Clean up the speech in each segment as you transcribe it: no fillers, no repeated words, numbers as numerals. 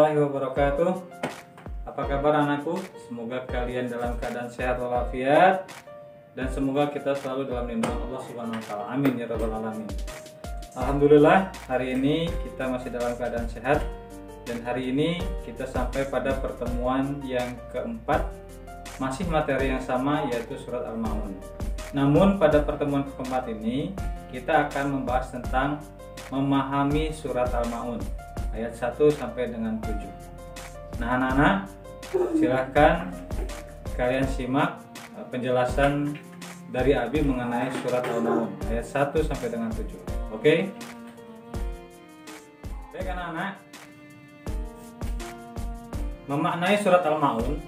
warahmatullahi wabarakatuh. Apa kabar anakku? Semoga kalian dalam keadaan sehat walafiat dan semoga kita selalu dalam lindungan Allah Subhanahu wa taala. Amin ya rabbal alamin. Alhamdulillah, hari ini kita masih dalam keadaan sehat dan hari ini kita sampai pada pertemuan yang keempat, masih materi yang sama yaitu surat Al-Ma'un. Namun pada pertemuan keempat ini kita akan membahas tentang memahami surat Al-Ma'un ayat 1 sampai dengan 7. Nah anak-anak, silahkan kalian simak penjelasan dari Abi mengenai surat Al-Ma'un ayat 1 sampai dengan 7. Oke? Baik anak-anak, memaknai surat Al-Ma'un.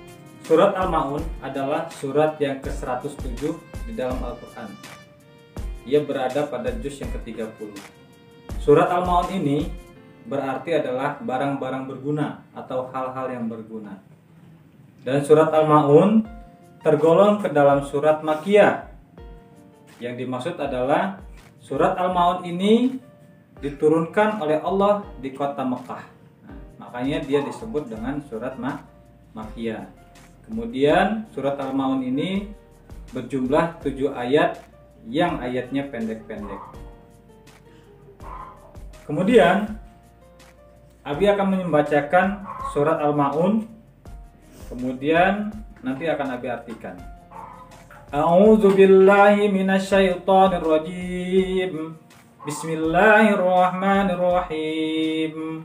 Surat Al-Ma'un adalah surat yang ke-107 di dalam Al-Quran. Ia berada pada juz yang ke-30. Surat Al-Ma'un ini berarti adalah barang-barang berguna atau hal-hal yang berguna. Dan surat Al-Ma'un tergolong ke dalam surat Makkiyah. Yang dimaksud adalah surat Al-Ma'un ini diturunkan oleh Allah di kota Mekah. Nah, makanya dia disebut dengan surat Makkiyah. Kemudian surat Al-Ma'un ini berjumlah 7 ayat yang ayatnya pendek-pendek. Kemudian Abi akan membacakan surat Al-Ma'un, kemudian nanti akan Abi artikan. A'udzu billahi minasyaitonir rajim. Bismillahirrahmanirrahim.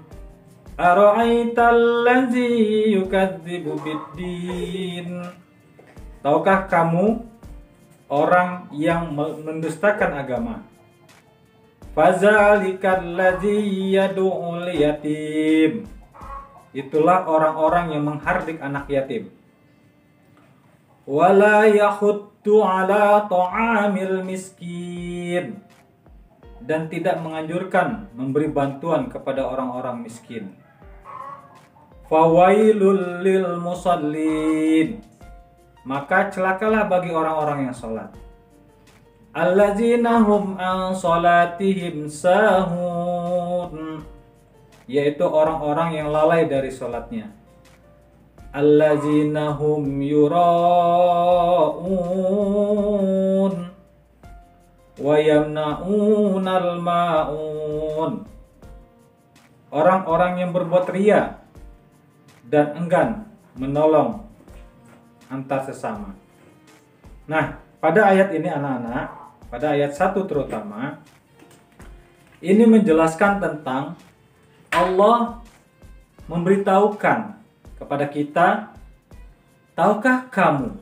Ara'aital ladzi yukadzibu biddin. Tahukah kamu orang yang mendustakan agama? Fazalikal ladzi yad'ul yatim. Itulah orang-orang yang menghardik anak yatim. Wala yahuddu ala ta'amil miskin. Dan tidak menganjurkan memberi bantuan kepada orang-orang miskin. Fawailul lil musallin. Maka celakalah bagi orang-orang yang salat. Allazina hum an salatihim sahun, yaitu orang-orang yang lalai dari salatnya. Allazina hum yura'un wa yamna'unal ma'un. Orang-orang yang berbuat ria dan enggan menolong antar sesama. Nah, pada ayat ini anak-anak, pada ayat 1 terutama, ini menjelaskan tentang Allah memberitahukan kepada kita, tahukah kamu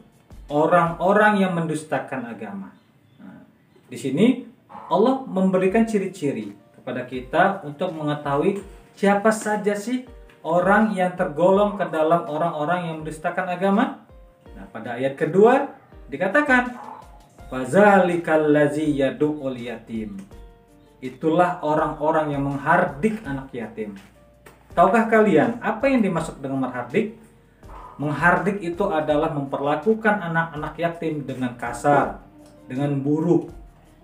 orang-orang yang mendustakan agama? Nah, di sini Allah memberikan ciri-ciri kepada kita untuk mengetahui siapa saja sih orang yang tergolong ke dalam orang-orang yang mendustakan agama. Nah, pada ayat kedua dikatakan fazalikal ladzi yad'ul yatim. Itulah orang-orang yang menghardik anak yatim. Tahukah kalian apa yang dimaksud dengan menghardik? Menghardik itu adalah memperlakukan anak-anak yatim dengan kasar, dengan buruk.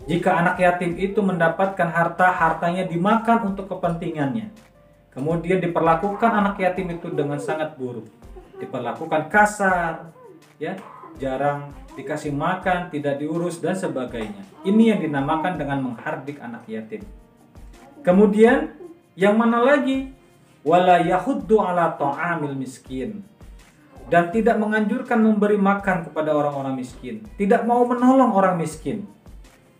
Jika anak yatim itu mendapatkan harta, hartanya dimakan untuk kepentingannya. Kemudian diperlakukan anak yatim itu dengan sangat buruk. Diperlakukan kasar, ya, jarang dikasih makan, tidak diurus dan sebagainya. Ini yang dinamakan dengan menghardik anak yatim. Kemudian yang mana lagi? Wala yahuddu ala ta'amil miskin. Dan tidak menganjurkan memberi makan kepada orang-orang miskin. Tidak mau menolong orang miskin.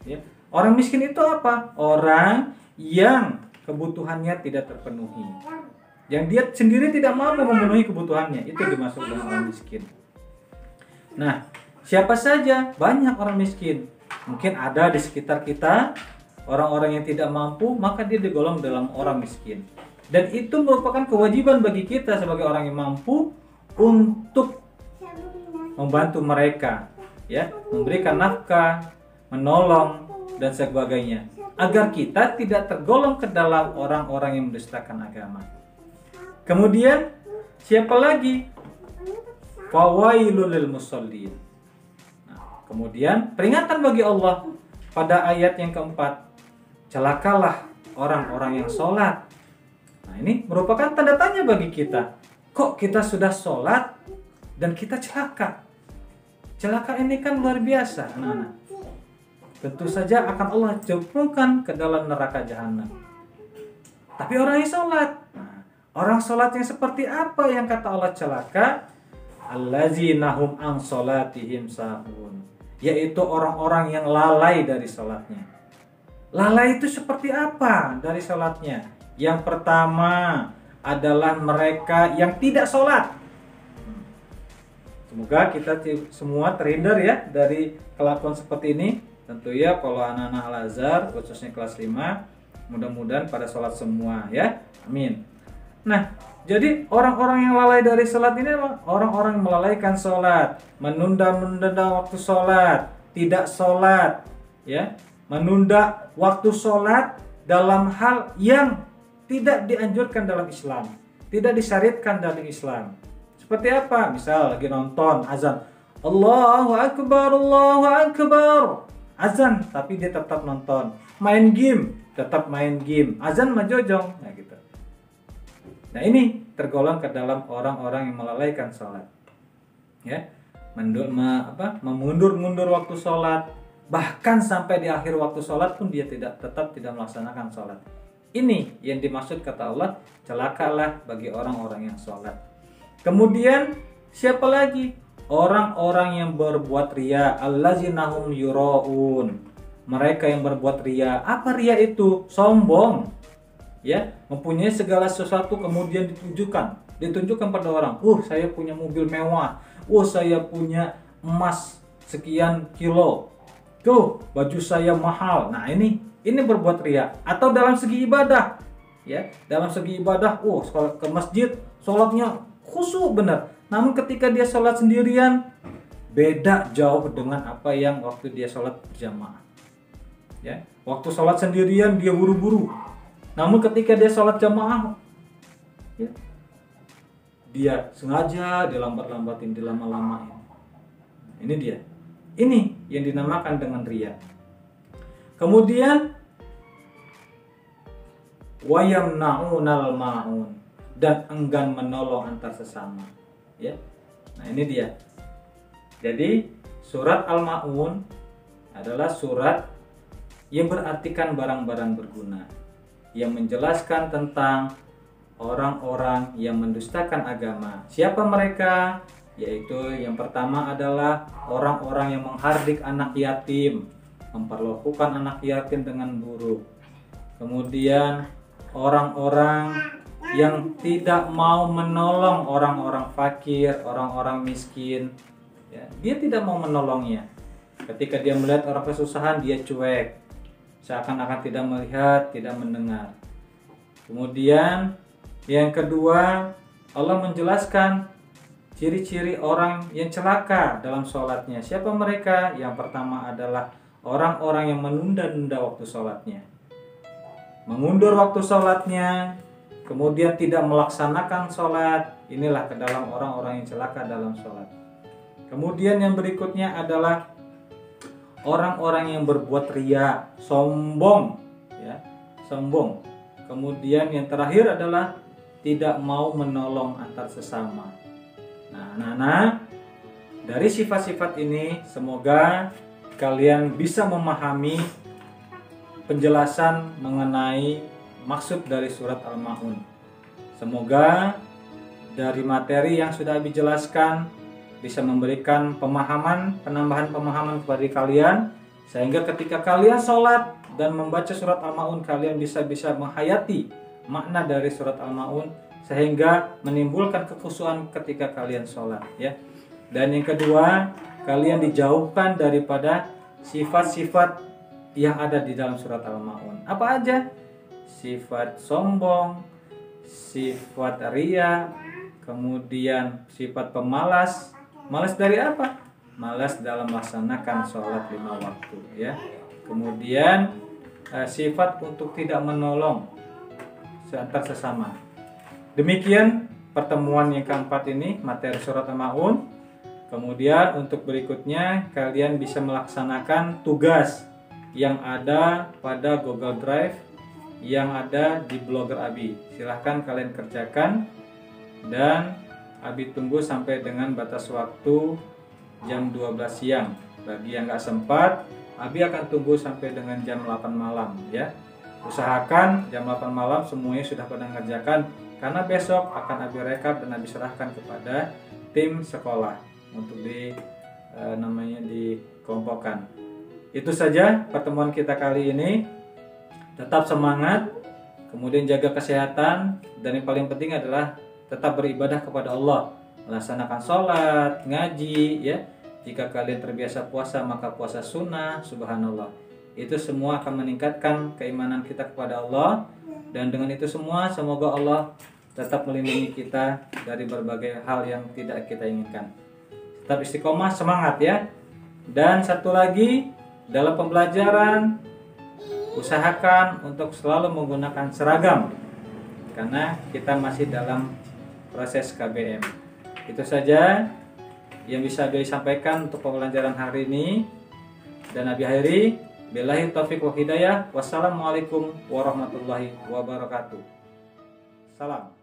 Ya. Orang miskin itu apa? Orang yang kebutuhannya tidak terpenuhi. Yang dia sendiri tidak mampu memenuhi kebutuhannya. Itu dimaksud dengan orang miskin. Nah, siapa saja? Banyak orang miskin. Mungkin ada di sekitar kita orang-orang yang tidak mampu, maka dia digolong dalam orang miskin. Dan itu merupakan kewajiban bagi kita sebagai orang yang mampu untuk membantu mereka, ya, memberikan nafkah, menolong dan sebagainya, agar kita tidak tergolong ke dalam orang-orang yang mendustakan agama. Kemudian siapa lagi? Fawailul lil musallin. Nah, kemudian peringatan bagi Allah pada ayat yang keempat, celakalah orang-orang yang sholat. Nah, ini merupakan tanda tanya bagi kita. Kok kita sudah sholat dan kita celaka? Celaka ini kan luar biasa, anak-anak. Tentu saja akan Allah jeblokkan ke dalam neraka jahanam. Tapi orang yang sholat, orang sholat yang seperti apa yang kata Allah celaka? Allazina hum an sholatihim sahun, yaitu orang-orang yang lalai dari sholatnya. Lalai itu seperti apa dari sholatnya? Yang pertama adalah mereka yang tidak sholat. Semoga kita semua terhindar ya dari kelakuan seperti ini. Tentu ya kalau anak-anak Al-Azhar khususnya kelas 5, mudah-mudahan pada sholat semua ya. Amin. Nah, jadi orang-orang yang lalai dari sholat ini adalah orang-orang yang melalaikan sholat, menunda-nunda waktu sholat, tidak sholat, ya, menunda waktu sholat dalam hal yang tidak dianjurkan dalam Islam, tidak disyariatkan dalam Islam. Seperti apa? Misal lagi nonton azan, Allahu Akbar, Allahu Akbar, azan, tapi dia tetap nonton. Main game, tetap main game. Azan majojong, nah gitu. Nah ini tergolong ke dalam orang-orang yang melalaikan sholat, ya, memundur-mundur waktu sholat, bahkan sampai di akhir waktu sholat pun dia tetap tidak melaksanakan sholat. Ini yang dimaksud kata Allah, celakalah bagi orang-orang yang sholat. Kemudian siapa lagi? Orang-orang yang berbuat riya, allazina hum yuraun. Mereka yang berbuat riya. Apa riya itu? Sombong. Ya, mempunyai segala sesuatu kemudian ditunjukkan pada orang. Saya punya mobil mewah. Saya punya emas sekian kilo. Tuh, baju saya mahal. Nah, ini berbuat riya. Atau dalam segi ibadah, ya, dalam segi ibadah, ke masjid, sholatnya khusyuk benar. Namun ketika dia sholat sendirian, beda jauh dengan apa yang waktu dia sholat berjamaah. Ya, waktu sholat sendirian dia buru-buru. Namun ketika dia sholat jamaah, ya, dia sengaja dilambat-lambatin, dilama-lamain. Ini dia. Ini yang dinamakan dengan riya. Kemudian wayamna'unal ma'un, dan enggan menolong antar sesama, ya. Nah, ini dia. Jadi surat Al-Ma'un adalah surat yang berartikan barang-barang berguna, yang menjelaskan tentang orang-orang yang mendustakan agama. Siapa mereka? Yaitu yang pertama adalah orang-orang yang menghardik anak yatim, memperlakukan anak yatim dengan buruk. Kemudian orang-orang yang tidak mau menolong orang-orang fakir, orang-orang miskin, ya, dia tidak mau menolongnya. Ketika dia melihat orang kesusahan, dia cuek, seakan-akan tidak melihat, tidak mendengar. Kemudian yang kedua, Allah menjelaskan ciri-ciri orang yang celaka dalam sholatnya. Siapa mereka? Yang pertama adalah orang-orang yang menunda-nunda waktu sholatnya, mengundur waktu sholatnya, kemudian tidak melaksanakan sholat. Inilah ke dalam orang-orang yang celaka dalam sholat. Kemudian yang berikutnya adalah orang-orang yang berbuat riya, sombong, ya, sombong. Kemudian yang terakhir adalah tidak mau menolong antar sesama. Nah, anak-anak, dari sifat-sifat ini semoga kalian bisa memahami penjelasan mengenai maksud dari surat Al-Ma'un. Semoga dari materi yang sudah dijelaskan bisa memberikan penambahan pemahaman kepada kalian, sehingga ketika kalian sholat dan membaca surat Al-Ma'un, kalian bisa menghayati makna dari surat Al-Ma'un, sehingga menimbulkan kekhusyuan ketika kalian sholat, ya. Dan yang kedua, kalian dijauhkan daripada sifat-sifat yang ada di dalam surat Al-Ma'un. Apa aja? Sifat sombong, sifat riya, kemudian sifat pemalas. Malas dari apa? Malas dalam melaksanakan sholat 5 waktu, ya. Kemudian sifat untuk tidak menolong antar sesama. Demikian pertemuan yang keempat ini, materi surat Al-Ma'un. Kemudian untuk berikutnya kalian bisa melaksanakan tugas yang ada pada Google Drive yang ada di blogger Abi. Silahkan kalian kerjakan, dan Abi tunggu sampai dengan batas waktu jam 12 siang. Bagi yang nggak sempat, Abi akan tunggu sampai dengan jam 8 malam ya. Usahakan jam 8 malam semuanya sudah pada mengerjakan, karena besok akan Abi rekap dan Abi serahkan kepada tim sekolah untuk dikelompokkan. Itu saja pertemuan kita kali ini. Tetap semangat, kemudian jaga kesehatan, dan yang paling penting adalah tetap beribadah kepada Allah, melaksanakan sholat, ngaji ya. Jika kalian terbiasa puasa, maka puasa sunnah, subhanallah. Itu semua akan meningkatkan keimanan kita kepada Allah, dan dengan itu semua semoga Allah tetap melindungi kita dari berbagai hal yang tidak kita inginkan. Tetap istiqomah, semangat ya. Dan satu lagi, dalam pembelajaran usahakan untuk selalu menggunakan seragam, karena kita masih dalam proses KBM. Itu saja yang bisa Abi sampaikan untuk pembelajaran hari ini, dan Abi akhiri. Billahi taufiq wa hidayah. Wassalamualaikum warahmatullahi wabarakatuh. Salam.